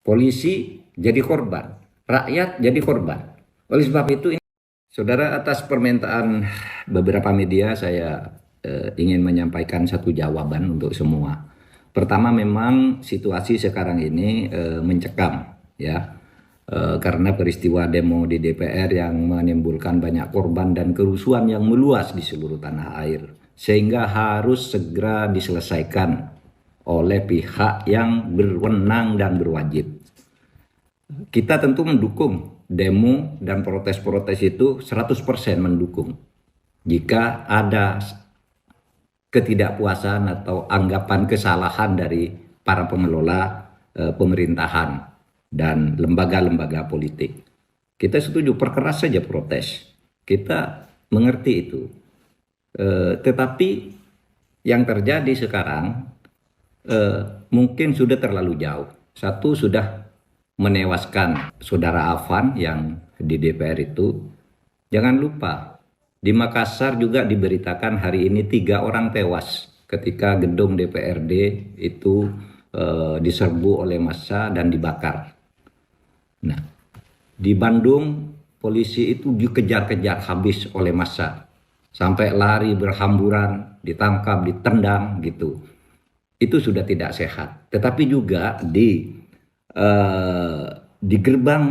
polisi jadi korban, rakyat jadi korban. Oleh sebab itu, saudara, atas permintaan beberapa media, saya ingin menyampaikan satu jawaban untuk semua. Pertama, memang situasi sekarang ini mencekam, ya, karena peristiwa demo di DPR yang menimbulkan banyak korban dan kerusuhan yang meluas di seluruh tanah air, sehingga harus segera diselesaikan oleh pihak yang berwenang dan berwajib. Kita tentu mendukung demo dan protes-protes itu 100% mendukung. Jika ada ketidakpuasan atau anggapan kesalahan dari para pengelola pemerintahan dan lembaga-lembaga politik, kita setuju, perkeras saja protes. Kita mengerti itu. Tetapi yang terjadi sekarang mungkin sudah terlalu jauh. Satu, sudah menewaskan saudara Afan yang di DPR itu. Jangan lupa, di Makassar juga diberitakan hari ini 3 orang tewas ketika gedung DPRD itu diserbu oleh massa dan dibakar. Nah, di Bandung polisi itu dikejar-kejar habis oleh massa, sampai lari berhamburan, ditangkap, ditendang gitu. Itu sudah tidak sehat. Tetapi juga di gerbang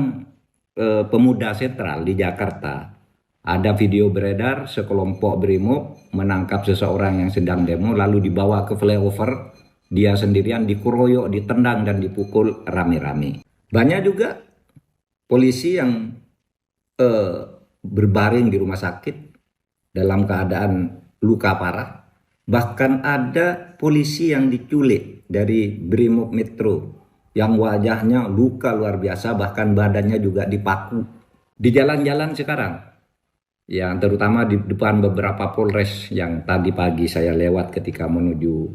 Pemuda Sentral di Jakarta ada video beredar, sekelompok brimob menangkap seseorang yang sedang demo, lalu dibawa ke flyover, dia sendirian dikeroyok, ditendang dan dipukul rame-rame. Banyak juga polisi yang berbaring di rumah sakit dalam keadaan luka parah. Bahkan ada polisi yang diculik dari Brimob Metro yang wajahnya luka luar biasa, bahkan badannya juga dipaku. Di jalan-jalan sekarang, yang terutama di depan beberapa polres yang tadi pagi saya lewat ketika menuju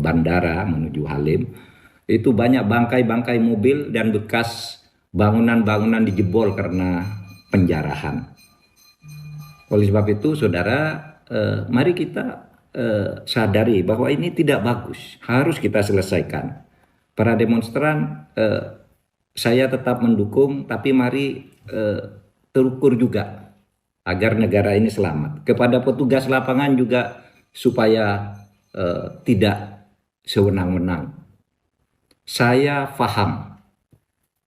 bandara, menuju Halim, itu banyak bangkai-bangkai mobil dan bekas bangunan-bangunan dijebol karena penjarahan. Oleh sebab itu, saudara, mari kita sadari bahwa ini tidak bagus, harus kita selesaikan. Para demonstran, saya tetap mendukung, tapi mari terukur juga agar negara ini selamat. Kepada petugas lapangan juga supaya tidak sewenang-wenang. Saya paham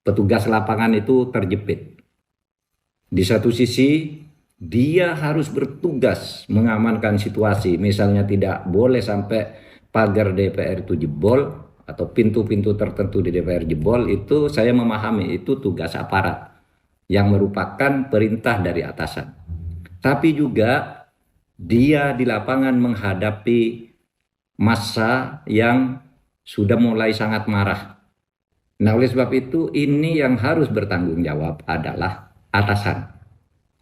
petugas lapangan itu terjepit. Di satu sisi, dia harus bertugas mengamankan situasi. Misalnya tidak boleh sampai pagar DPR itu jebol atau pintu-pintu tertentu di DPR jebol. Itu saya memahami, itu tugas aparat yang merupakan perintah dari atasan. Tapi juga dia di lapangan menghadapi massa yang sudah mulai sangat marah. Nah, oleh sebab itu, ini yang harus bertanggung jawab adalah atasan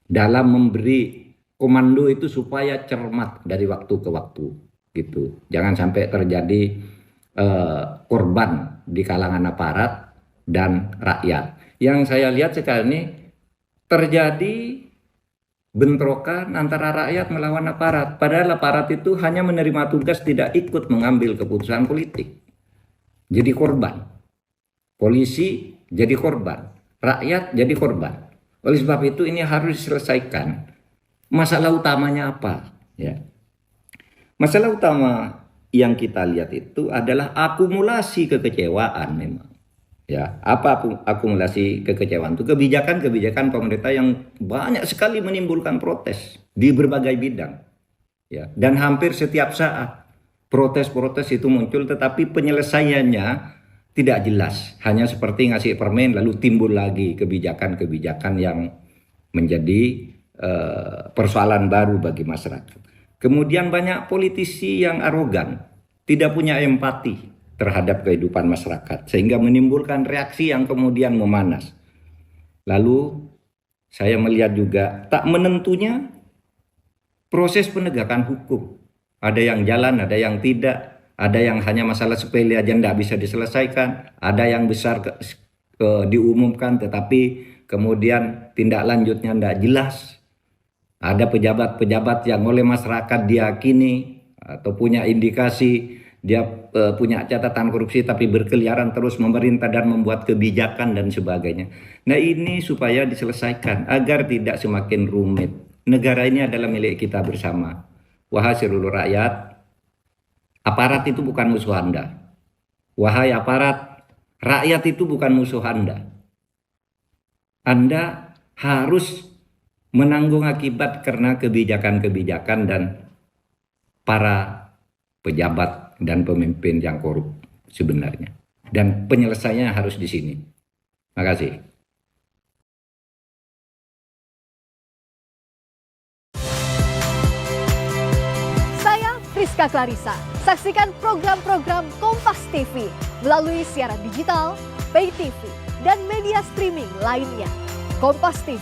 dalam memberi komando itu supaya cermat dari waktu ke waktu gitu. Jangan sampai terjadi korban di kalangan aparat dan rakyat. Yang saya lihat sekarang ini terjadi bentrokan antara rakyat melawan aparat. Padahal aparat itu hanya menerima tugas, tidak ikut mengambil keputusan politik. Jadi korban. Polisi jadi korban. Rakyat jadi korban. Oleh sebab itu ini harus diselesaikan. Masalah utamanya apa? Ya. Masalah utama yang kita lihat itu adalah akumulasi kekecewaan memang. Ya, apa akumulasi kekecewaan itu? Kebijakan-kebijakan pemerintah yang banyak sekali menimbulkan protes di berbagai bidang. Ya, dan hampir setiap saat protes-protes itu muncul, tetapi penyelesaiannya tidak jelas. Hanya seperti ngasih permen lalu timbul lagi kebijakan-kebijakan yang menjadi persoalan baru bagi masyarakat. Kemudian banyak politisi yang arogan, tidak punya empati terhadap kehidupan masyarakat, sehingga menimbulkan reaksi yang kemudian memanas. Lalu saya melihat juga tak menentunya proses penegakan hukum. Ada yang jalan, ada yang tidak, ada yang hanya masalah sepele aja tidak bisa diselesaikan, ada yang besar diumumkan tetapi kemudian tindak lanjutnya tidak jelas. Ada pejabat-pejabat yang oleh masyarakat diyakini atau punya indikasi dia punya catatan korupsi tapi berkeliaran terus memerintah dan membuat kebijakan dan sebagainya. Nah, ini supaya diselesaikan agar tidak semakin rumit. Negara ini adalah milik kita bersama. Wahai seluruh rakyat, aparat itu bukan musuh Anda. Wahai aparat, rakyat itu bukan musuh Anda. Anda harus menanggung akibat karena kebijakan-kebijakan dan para pejabat dan pemimpin yang korup sebenarnya. Dan penyelesaiannya harus di sini. Terima kasih. Saya Friska Clarissa. Saksikan program-program Kompas TV melalui siaran digital, pay TV, dan media streaming lainnya. Kompas TV,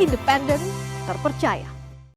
independen, terpercaya.